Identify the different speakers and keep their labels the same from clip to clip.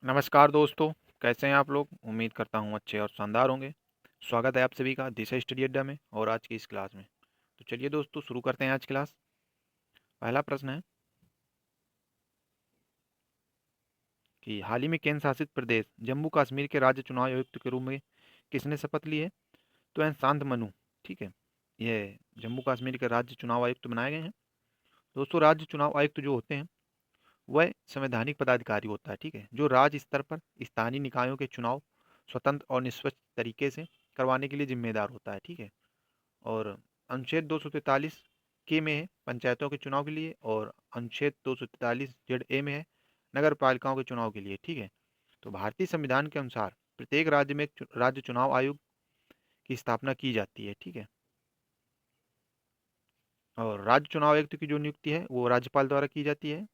Speaker 1: नमस्कार दोस्तों, कैसे हैं आप लोग? उम्मीद करता हूँ अच्छे और शानदार होंगे। स्वागत है आप सभी का दिशा स्टडी अड्डा में और आज की इस क्लास में। तो चलिए दोस्तों शुरू करते हैं आज क्लास। पहला प्रश्न है कि हाल ही में केंद्र शासित प्रदेश जम्मू कश्मीर के राज्य चुनाव आयुक्त के रूप में किसने शपथ ली है? तो है शांत मनु। ठीक है, ये जम्मू कश्मीर के राज्य चुनाव आयुक्त बनाए गए हैं। दोस्तों, राज्य चुनाव आयुक्त जो होते हैं वह संवैधानिक पदाधिकारी होता है। ठीक है, जो राज्य स्तर पर स्थानीय निकायों के चुनाव स्वतंत्र और निष्पक्ष तरीके से करवाने के लिए जिम्मेदार होता है। ठीक है, और अनुच्छेद 243 के में है पंचायतों के चुनाव के लिए, और अनुच्छेद 243 जेड ए में है नगर पालिकाओं के चुनाव के लिए। ठीक है, तो भारतीय संविधान के अनुसार प्रत्येक राज्य में एक राज्य चुनाव आयोग की स्थापना की जाती है। ठीक है, और राज्य चुनाव आयुक्त की जो नियुक्ति है वो राज्यपाल द्वारा की जाती है,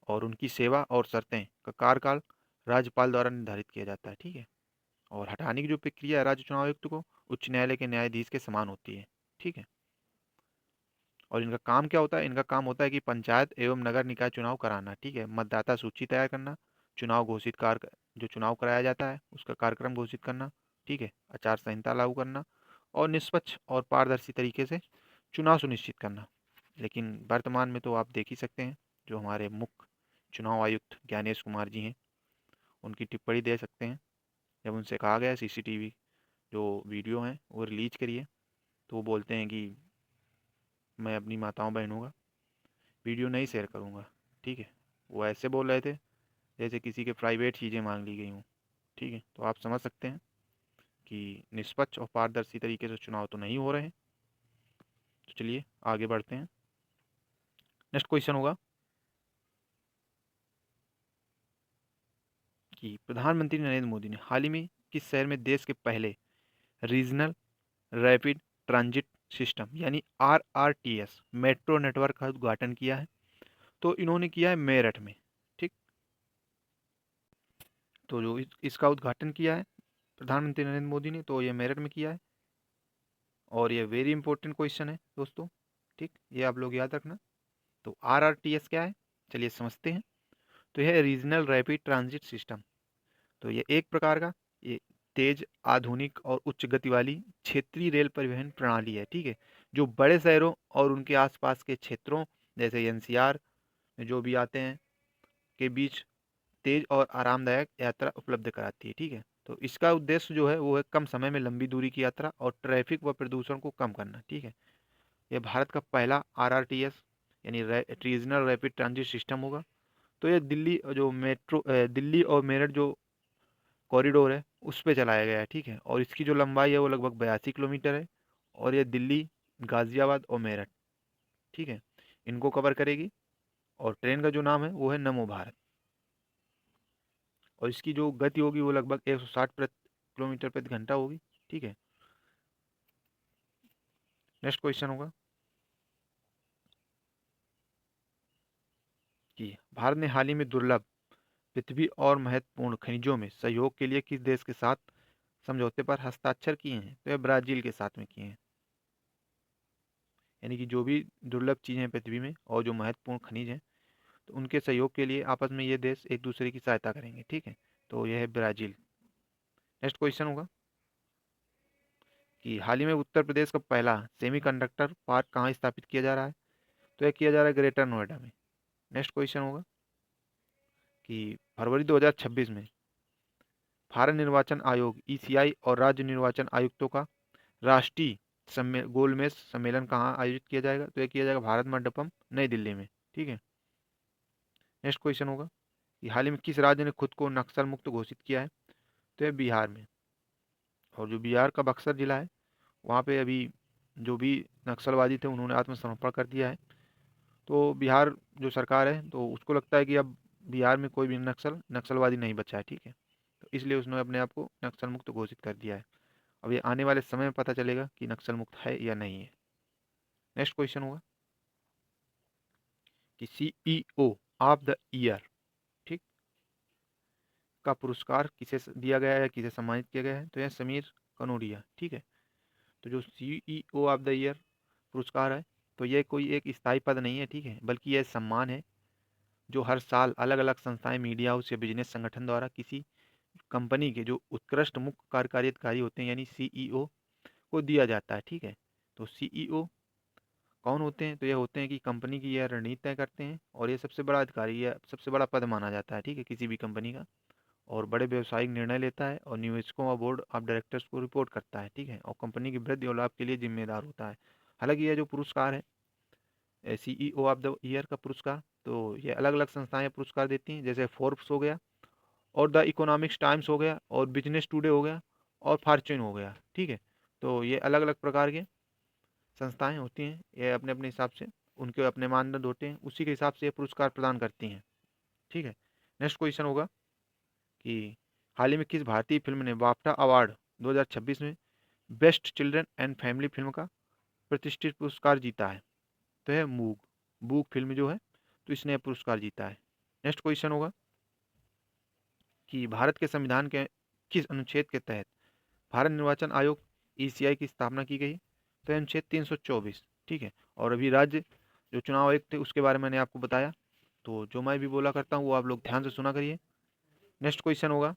Speaker 1: और उनकी सेवा और शर्तें का कार्यकाल राज्यपाल द्वारा निर्धारित किया जाता है। ठीक है, और हटाने की जो प्रक्रिया है राज्य चुनाव आयुक्त को उच्च न्यायालय के न्यायाधीश के समान होती है। ठीक है, और इनका काम क्या होता है? इनका काम होता है कि पंचायत एवं नगर निकाय चुनाव कराना। ठीक है, मतदाता सूची तैयार करना, चुनाव घोषित कार्य जो चुनाव कराया जाता है उसका कार्यक्रम घोषित करना। ठीक है, आचार संहिता लागू करना और निष्पक्ष और पारदर्शी तरीके से चुनाव सुनिश्चित करना। लेकिन वर्तमान में तो आप देख ही सकते हैं, जो हमारे मुख्य चुनाव आयुक्त ज्ञानेश कुमार जी हैं उनकी टिप्पणी दे सकते हैं। जब उनसे कहा गया सीसीटीवी जो वीडियो हैं वो रिलीज करिए, तो वो बोलते हैं कि मैं अपनी माताओं बहनों का वीडियो नहीं शेयर करूँगा। ठीक है, वो ऐसे बोल रहे थे जैसे किसी के प्राइवेट चीज़ें मांग ली गई हों। ठीक है, तो आप समझ सकते हैं कि निष्पक्ष और पारदर्शी तरीके से चुनाव तो नहीं हो रहे हैं। तो चलिए आगे बढ़ते हैं। नेक्स्ट क्वेश्चन होगा कि प्रधानमंत्री नरेंद्र मोदी ने हाल ही में किस शहर में देश के पहले रीजनल रैपिड ट्रांजिट सिस्टम यानी RRTS मेट्रो नेटवर्क का उद्घाटन किया है? तो इन्होंने किया है मेरठ में। ठीक, तो जो इसका उद्घाटन किया है प्रधानमंत्री नरेंद्र मोदी ने, तो ये मेरठ में किया है। और ये वेरी इंपॉर्टेंट क्वेश्चन है दोस्तों। ठीक, ये आप लोग याद रखना। तो RRTS क्या है, चलिए समझते हैं। तो यह रीजनल रैपिड ट्रांजिट सिस्टम, तो ये एक प्रकार का ये तेज आधुनिक और उच्च गति वाली क्षेत्रीय रेल परिवहन प्रणाली है। ठीक है, जो बड़े शहरों और उनके आसपास के क्षेत्रों जैसे NCR में जो भी आते हैं के बीच तेज और आरामदायक यात्रा उपलब्ध कराती है। ठीक है, तो इसका उद्देश्य जो है वो है कम समय में लंबी दूरी की यात्रा और ट्रैफिक व प्रदूषण को कम करना। ठीक है, यह भारत का पहला RRTS यानी रीजनल रैपिड ट्रांजिट सिस्टम होगा। तो ये दिल्ली जो मेट्रो दिल्ली और मेरठ जो कॉरिडोर है उस पे चलाया गया है। ठीक है, और इसकी जो लंबाई है वो लगभग 82 किलोमीटर है, और ये दिल्ली, गाजियाबाद और मेरठ, ठीक है, इनको कवर करेगी। और ट्रेन का जो नाम है वो है नमो भारत, और इसकी जो गति होगी वो लगभग 160 किलोमीटर प्रति घंटा होगी। ठीक है, नेक्स्ट क्वेश्चन होगा कि भारत ने हाल ही में दुर्लभ पृथ्वी और महत्वपूर्ण खनिजों में सहयोग के लिए किस देश के साथ समझौते पर हस्ताक्षर किए हैं? तो ये ब्राजील के साथ में किए हैं। यानी कि जो भी दुर्लभ चीज़ें हैं पृथ्वी में और जो महत्वपूर्ण खनिज हैं, तो उनके सहयोग के लिए आपस में ये देश एक दूसरे की सहायता करेंगे। ठीक है, तो यह है ब्राज़ील। नेक्स्ट क्वेश्चन होगा कि हाल ही में उत्तर प्रदेश का पहला सेमीकंडक्टर पार्क कहाँ स्थापित किया जा रहा है? तो यह किया जा रहा है ग्रेटर नोएडा में। नेक्स्ट क्वेश्चन होगा कि फरवरी 2026 में भारत निर्वाचन आयोग ECI और राज्य निर्वाचन आयुक्तों का राष्ट्रीय गोलमेज सम्मेलन कहाँ आयोजित किया जाएगा? तो यह किया जाएगा भारत मंडपम, नई दिल्ली में। ठीक है, नेक्स्ट क्वेश्चन होगा कि हाल ही में किस राज्य ने खुद को नक्सल मुक्त घोषित किया है? तो यह बिहार में। और जो बिहार का बक्सर जिला है वहाँ पे अभी जो भी नक्सलवादी थे उन्होंने आत्मसमर्पण कर दिया है। तो बिहार जो सरकार है तो उसको लगता है कि अब बिहार में कोई भी नक्सलवादी नहीं बचा है। ठीक है, तो इसलिए उसने अपने आप को नक्सल मुक्त घोषित कर दिया है। अब ये आने वाले समय में पता चलेगा कि नक्सल मुक्त है या नहीं है। नेक्स्ट क्वेश्चन होगा कि CEO ऑफ द ईयर, ठीक, का पुरस्कार किसे दिया गया है, किसे सम्मानित किया गया है? तो यह समीर कनोडिया। ठीक है, तो जो CEO ऑफ द ईयर पुरस्कार है तो ये कोई एक स्थायी पद नहीं है। ठीक है, बल्कि यह सम्मान है जो हर साल अलग अलग संस्थाएं, मीडिया हाउस या बिजनेस संगठन द्वारा किसी कंपनी के जो उत्कृष्ट मुख्य कार्यकारी अधिकारी होते हैं यानी सीईओ को दिया जाता है। ठीक है, तो सीईओ कौन होते हैं? तो ये होते हैं कि कंपनी की यह रणनीति तय करते हैं और ये सबसे बड़ा अधिकारी या सबसे बड़ा पद माना जाता है, ठीक है, किसी भी कंपनी का। और बड़े व्यवसायिक निर्णय लेता है और निवेशकों और बोर्ड ऑफ डायरेक्टर्स को रिपोर्ट करता है। ठीक है, और कंपनी की वृद्धि और लाभ के लिए जिम्मेदार होता है। हालांकि यह जो पुरस्कार है, सीईओ ऑफ द ईयर का पुरस्कार, तो ये अलग अलग संस्थाएं पुरस्कार देती हैं, जैसे फोर्ब्स हो गया और द इकोनॉमिक्स टाइम्स हो गया और बिजनेस टुडे हो गया और फॉर्च्यून हो गया। ठीक है, तो ये अलग अलग प्रकार के संस्थाएं होती हैं, ये अपने अपने हिसाब से उनके अपने मानदंड होते हैं, उसी के हिसाब से ये पुरस्कार प्रदान करती हैं। ठीक है, नेक्स्ट क्वेश्चन होगा कि हाल ही में किस भारतीय फिल्म ने बाफ्टा अवार्ड 2026 में best children and family film का प्रतिष्ठित पुरस्कार जीता है? तो है मूग। बूक फिल्म जो है, तो इसने पुरस्कार जीता है। नेक्स्ट क्वेश्चन होगा कि भारत के संविधान के किस अनुच्छेद के तहत भारत निर्वाचन आयोग ईसीआई की स्थापना की गई? तो अनुच्छेद 324। ठीक है, और अभी राज्य जो चुनाव आयोग थे उसके बारे में मैंने आपको बताया, तो जो मैं भी बोला करता हूँ वो आप लोग ध्यान से सुना करिए। नेक्स्ट क्वेश्चन होगा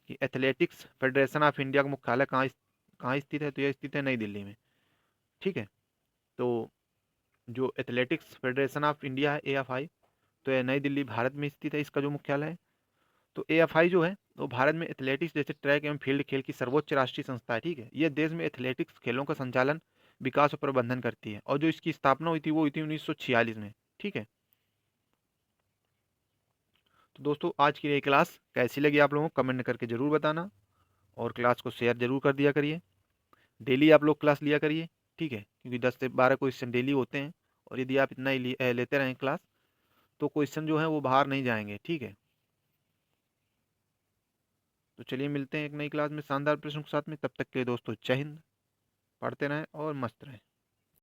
Speaker 1: कि एथलेटिक्स फेडरेशन ऑफ इंडिया का मुख्यालय कहाँ स्थित है? तो यह स्थित है नई दिल्ली में। ठीक है, तो जो एथलेटिक्स फेडरेशन ऑफ इंडिया है एएफआई, तो यह नई दिल्ली भारत में स्थित है, इसका जो मुख्यालय है। तो एएफआई जो है वो भारत में एथलेटिक्स जैसे ट्रैक एवं फील्ड खेल की सर्वोच्च राष्ट्रीय संस्था है। ठीक है, यह देश में एथलेटिक्स खेलों का संचालन, विकास और प्रबंधन करती है, और जो इसकी स्थापना हुई थी वो हुई थी 1946 में। ठीक है, तो दोस्तों आज की ये क्लास कैसी लगी आप लोगों को कमेंट करके ज़रूर बताना, और क्लास को शेयर जरूर कर दिया करिए। डेली आप लोग क्लास लिया करिए, ठीक है, क्योंकि 10 से 12 क्वेश्चन डेली होते हैं, और यदि आप इतना ही लेते रहें क्लास, तो क्वेश्चन जो है वो बाहर नहीं जाएंगे। ठीक है, तो चलिए मिलते हैं एक नई क्लास में शानदार प्रश्नों के साथ में। तब तक के लिए दोस्तों जय हिंद, पढ़ते रहें और मस्त रहें।